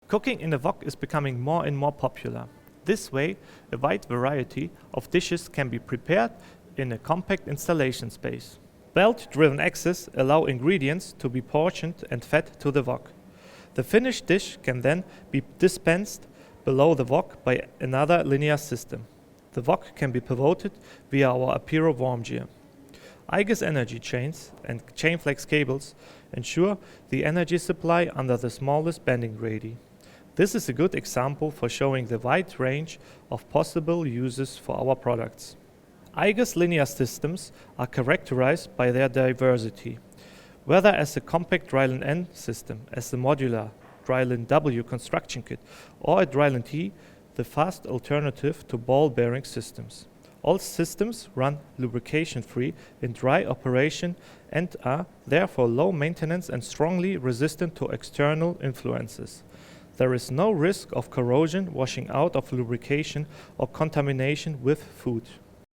Cooking in a wok is becoming more and more popular. This way, a wide variety of dishes can be prepared in a compact installation space. Belt-driven axes allow ingredients to be portioned and fed to the wok. The finished dish can then be dispensed below the wok by another linear system. The wok can be pivoted via our Apiro worm gear. Igus energy chains and chain flex cables ensure the energy supply under the smallest bending radii. This is a good example for showing the wide range of possible uses for our products. Igus linear systems are characterized by their diversity. Whether as a compact Drylin N system, as a modular Drylin W construction kit, or a Drylin T, the fast alternative to ball bearing systems. All systems run lubrication-free in dry operation and are therefore low maintenance and strongly resistant to external influences. There is no risk of corrosion, washing out of lubrication, or contamination with food.